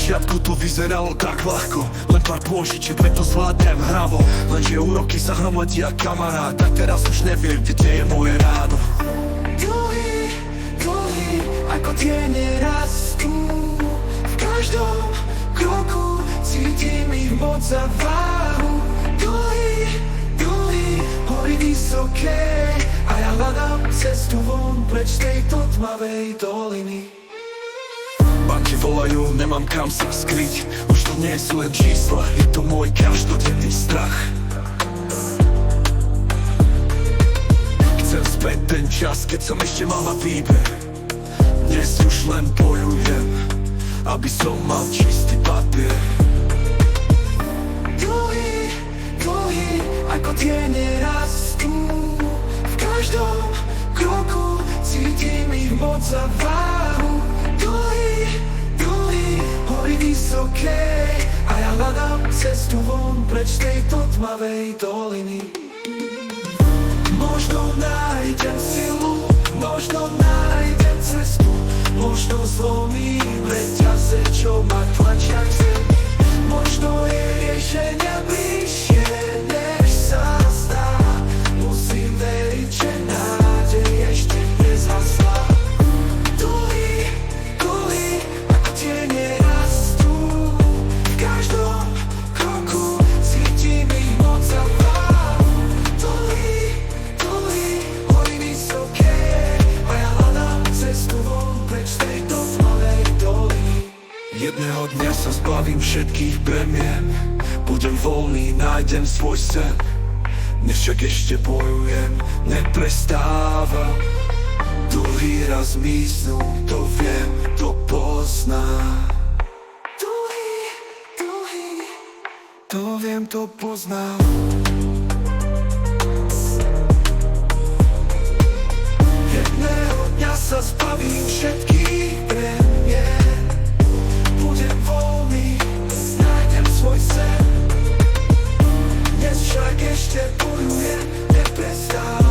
Začiatku to vyzeralo tak ľahko, len pár pôžičiek, veď to zvládnem hravo. Lenže úroky sa hromadia kamarát, tak teraz už neviem, kde je moje ráno. Dlhy, dlhy, ako tie nerastú. V každom kroku cítim ich moc a váhu. Dlhy, dlhy, hory vysoké, a ja hľadám cestu von preč z tejto tmavej doliny. Banky volajú, nemám kam sa skryť, už to nie sú len čísla, je to môj každodenný strach. Chcem späť ten čas, keď som ešte mal na výber. Dnes už len bojujem, aby som mal čistý papier. Dlhy, dlhy, ako tie nerastú. V každom kroku cítim ich moc a váhu. Dlhy, dlhy, hory vysoké, a ja hľadám cestu von preč z tejto tmavej doliny. Možno nájdem silu, možno nájdem cestu, možno zlomím reťaze, čo ma tlačia k zemi. Možno je riešenia bližšie, než sa zdá. Musím veriť, že nádej ešte nezhasla. Dlhy, dlhy, ako tie nerastú. V každom kroku cítim ich moc a váhu. Dlhy, dlhy, hory vysoké, a ja hľadám cestu von preč z tejto tmavej doliny. Jedného dňa sa zbavím všetkých bremien, budem voľný, nájdem svoj sen. Dnes však ešte bojujem, neprestávam. Dlhý raz miznú, to viem, to poznám. Dlhy, dlhy, To viem, to poznám. jedného dňa sa zbavím všetkých bremien. Budem voľný, nájdem svoj sen. Dnes však ešte bojujem, neprestávam.